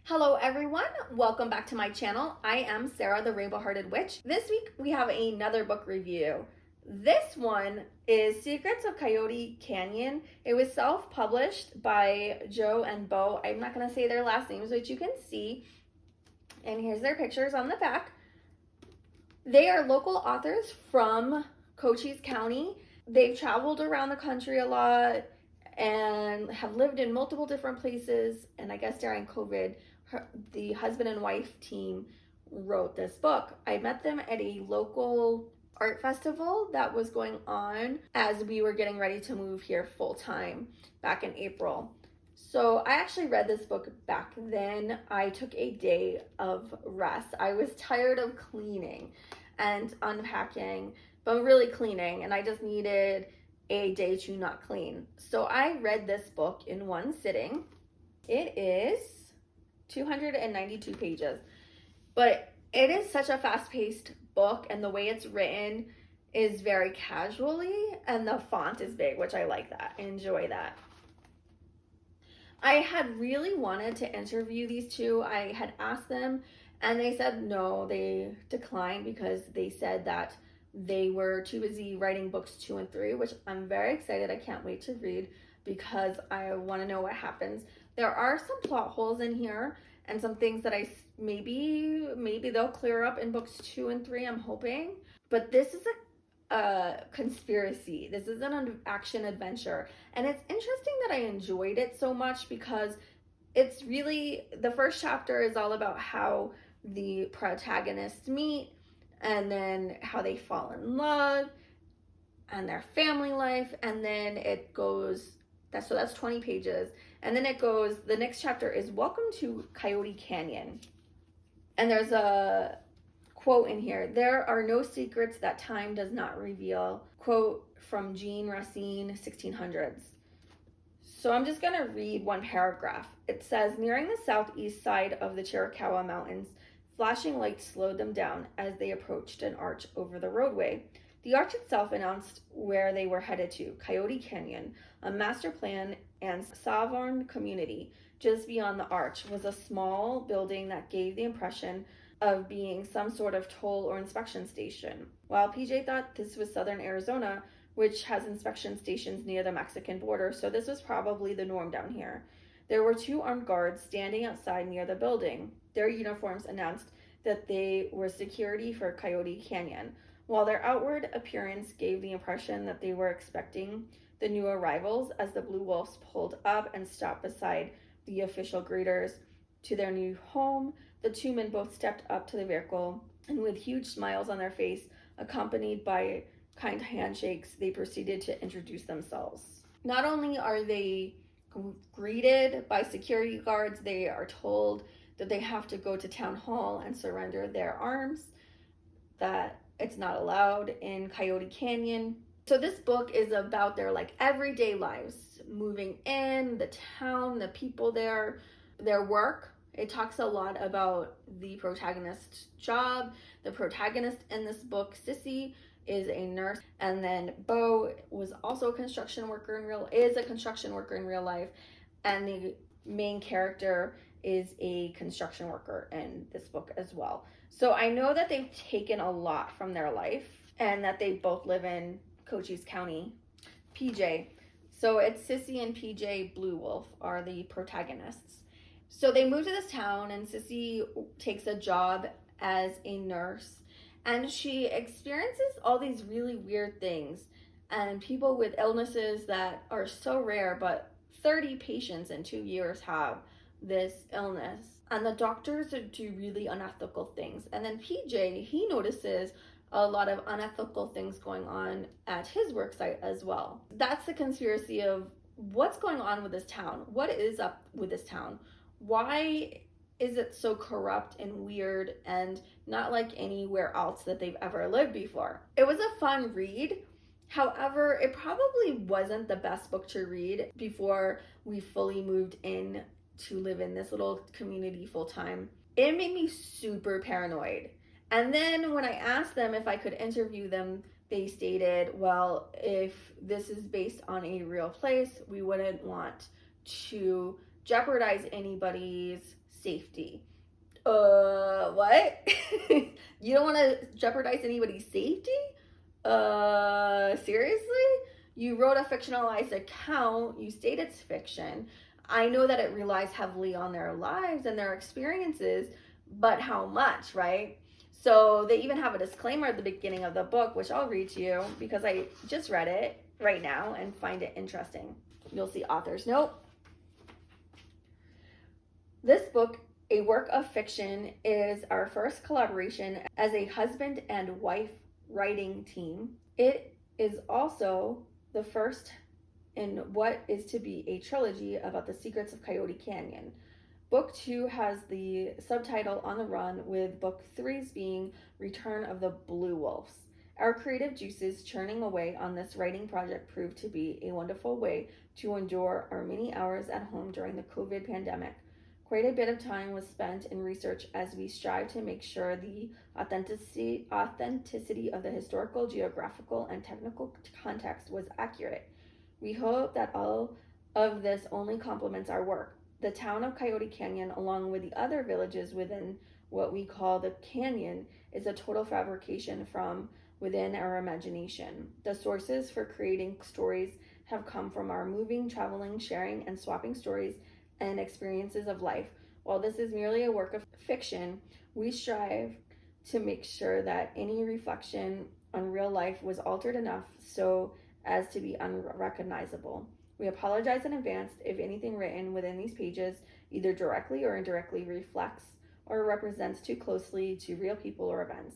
Hello everyone, welcome back to my channel. I am Sarah the Rainbow Hearted Witch. This week we have another book review. This one is Secrets of Coyote Canyon. It was self-published by Joe and Bo. I'm not going to say their last names, which you can see. And here's their pictures on the back. They are local authors from Cochise County. They've traveled around the country a lot and have lived in multiple different places. And I guess during COVID, the husband and wife team wrote this book. I met them at a local art festival that was going on as we were getting ready to move here full time back in April. So I actually read this book back then. I took a day of rest. I was tired of cleaning and unpacking, but really cleaning, and I just needed a day to not clean. So I read this book in one sitting. It is 292 pages, but it is such a fast-paced book, and the way it's written is very casually, and the font is big, which I like that. I enjoy that. I had really wanted to interview these two. I had asked them and they said no, they declined because they said that they were too busy writing books 2 and 3, which I'm very excited. I can't wait to read because I want to know what happens. There are some plot holes in here and some things that I maybe they'll clear up in books 2 and 3, I'm hoping. But this is a conspiracy. This is an action adventure, and it's interesting that I enjoyed it so much because it's really, the first chapter is all about how the protagonists meet and then how they fall in love and their family life, and then it goes, that's 20 pages, and then it goes, the next chapter is Welcome to Coyote Canyon, and there's a quote in here: "There are no secrets that time does not reveal." Quote from Jean Racine, 1600s. So I'm just going to read one paragraph. It says, "Nearing the southeast side of the Chiricahua Mountains, flashing lights slowed them down as they approached an arch over the roadway. The arch itself announced where they were headed to, Coyote Canyon, a master plan and sovereign community. Just beyond the arch was a small building that gave the impression of being some sort of toll or inspection station. While PJ thought this was southern Arizona, which has inspection stations near the Mexican border, so this was probably the norm down here. There were 2 armed guards standing outside near the building. Their uniforms announced that they were security for Coyote Canyon, while their outward appearance gave the impression that they were expecting the new arrivals. As the Blue Wolves pulled up and stopped beside the official greeters to their new home, the 2 men both stepped up to the vehicle, and with huge smiles on their face, accompanied by kind handshakes, they proceeded to introduce themselves. Not only are they greeted by security guards, they are told that they have to go to town hall and surrender their arms, that it's not allowed in Coyote Canyon. So this book is about their everyday lives, moving in, the town, the people there, their work. It talks a lot about the protagonist's job. The protagonist in this book, Sissy, is a nurse, and then Bo was also a construction worker is a construction worker in real life, and the main character is a construction worker in this book as well. So I know that they've taken a lot from their life and that they both live in Cochise County. PJ. So it's Sissy and PJ Blue Wolf are the protagonists. So they move to this town, and Sissy takes a job as a nurse, and she experiences all these really weird things and people with illnesses that are so rare, but 30 patients in 2 years have this illness, and the doctors do really unethical things. And then PJ, he notices a lot of unethical things going on at his work site as well. That's the conspiracy of what's going on with this town. What is up with this town? Why is it so corrupt and weird and not like anywhere else that they've ever lived before? It was a fun read. However, it probably wasn't the best book to read before we fully moved in to live in this little community full time. It made me super paranoid. And then when I asked them if I could interview them, they stated, well, if this is based on a real place, we wouldn't want to jeopardize anybody's safety. What? You don't want to jeopardize anybody's safety? Seriously? You wrote a fictionalized account, you state it's fiction. I know that it relies heavily on their lives and their experiences, but how much, right? So they even have a disclaimer at the beginning of the book, which I'll read to you because I just read it right now and find it interesting. You'll see author's note. This book, a work of fiction, is our first collaboration as a husband and wife writing team. It is also the first in what is to be a trilogy about the secrets of Coyote Canyon. Book 2 has the subtitle On the Run, with Book 3's being Return of the Blue Wolves. Our creative juices churning away on this writing project proved to be a wonderful way to endure our many hours at home during the COVID pandemic. Quite a bit of time was spent in research as we strive to make sure the authenticity of the historical, geographical, and technical context was accurate. We hope that all of this only complements our work. The town of Coyote Canyon, along with the other villages within what we call the canyon, is a total fabrication from within our imagination. The sources for creating stories have come from our moving, traveling, sharing, and swapping stories and experiences of life. While this is merely a work of fiction, we strive to make sure that any reflection on real life was altered enough so as to be unrecognizable. We apologize in advance if anything written within these pages either directly or indirectly reflects or represents too closely to real people or events.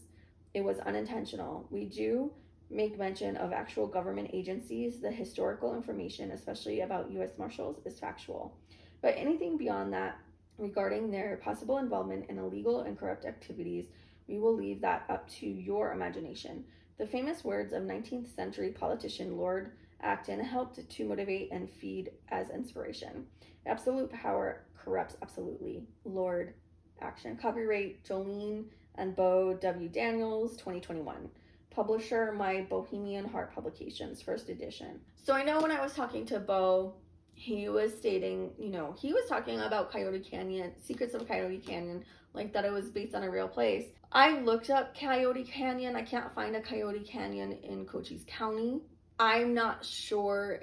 It was unintentional. We do make mention of actual government agencies. The historical information, especially about U.S. Marshals, is factual. But anything beyond that, regarding their possible involvement in illegal and corrupt activities, we will leave that up to your imagination. The famous words of 19th century politician Lord Acton helped to motivate and feed as inspiration. Absolute power corrupts absolutely. Lord Acton. Copyright Jolene and Bo W. Daniels, 2021. Publisher, My Bohemian Heart Publications, first edition. So I know when I was talking to Bo, he was stating, he was talking about Coyote Canyon, secrets of Coyote Canyon, like that it was based on a real place. I looked up Coyote Canyon. I can't find a Coyote Canyon in Cochise County. I'm not sure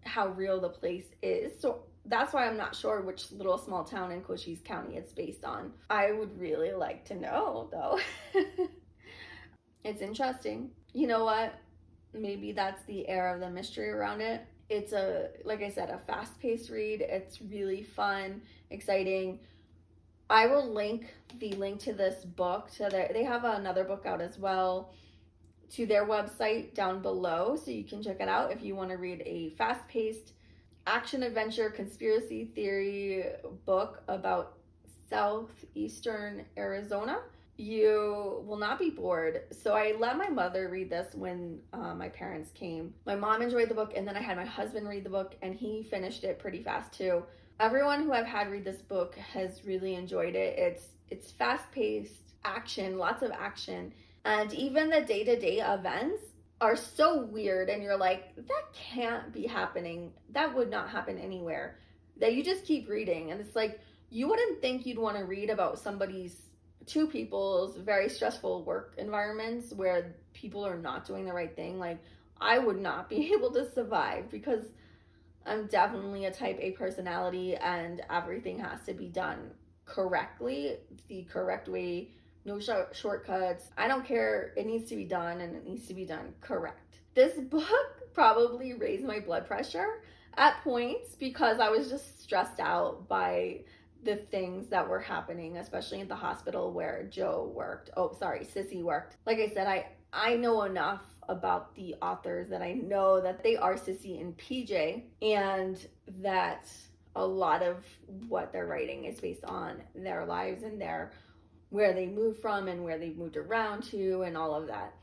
how real the place is. So that's why I'm not sure which little small town in Cochise County it's based on. I would really like to know, though. It's interesting. You know what? Maybe that's the air of the mystery around it. It's like I said, a fast-paced read. It's really fun, exciting. I will link to this book they have another book out as well, to their website down below, so you can check it out if you want to read a fast-paced action adventure conspiracy theory book about southeastern Arizona. You will not be bored. So I let my mother read this when my parents came. My mom enjoyed the book, and then I had my husband read the book, and he finished it pretty fast too. Everyone who I've had read this book has really enjoyed it. It's fast-paced action, lots of action, and even the day-to-day events are so weird, and you're like, that can't be happening. That would not happen anywhere. That you just keep reading, and it's like, you wouldn't think you'd want to read about two people's very stressful work environments where people are not doing the right thing. Like, I would not be able to survive because I'm definitely a type A personality, and everything has to be done correctly, the correct way, no shortcuts. I don't care. It needs to be done, and it needs to be done correct. This book probably raised my blood pressure at points because I was just stressed out by the things that were happening, especially at the hospital where Sissy worked. Like I said, I know enough about the authors that I know that they are Sissy and PJ, and that a lot of what they're writing is based on their lives and where they moved from and where they moved around to and all of that.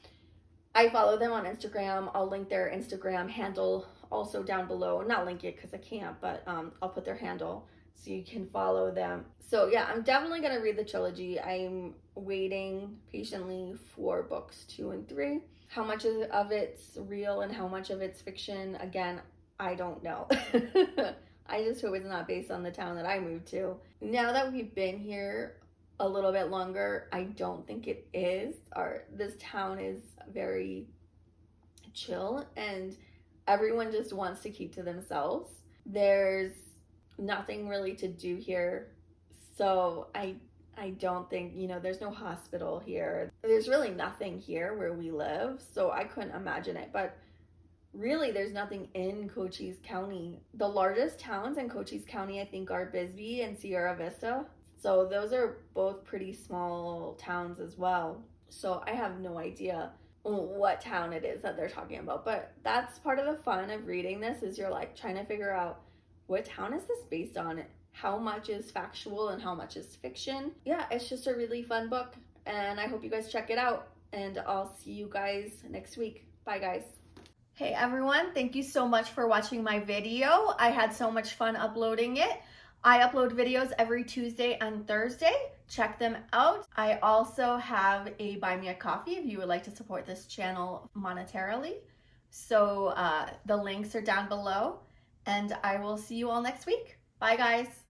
I follow them on Instagram. I'll link their Instagram handle also down below. Not link it because I can't, but I'll put their handle so you can follow them. So yeah, I'm definitely gonna read the trilogy. I'm waiting patiently for books 2 and 3. How much of it's real and how much of it's fiction, again, I don't know. I just hope it's not based on the town that I moved to. Now that we've been here a little bit longer, I don't think it is. This town is very chill and everyone just wants to keep to themselves. There's nothing really to do here. So I don't think, there's no hospital here. There's really nothing here where we live, so I couldn't imagine it. But really, there's nothing in Cochise County. The largest towns in Cochise County, I think, are Bisbee and Sierra Vista. So those are both pretty small towns as well. So I have no idea what town it is that they're talking about. But that's part of the fun of reading this, is you're like trying to figure out, what town is this based on? How much is factual and how much is fiction? Yeah, it's just a really fun book, and I hope you guys check it out. And I'll see you guys next week. Bye, guys. Hey everyone, thank you so much for watching my video. I had so much fun uploading it. I upload videos every Tuesday and Thursday. Check them out. I also have a Buy Me a Coffee if you would like to support this channel monetarily. So the links are down below, and I will see you all next week. Bye, guys.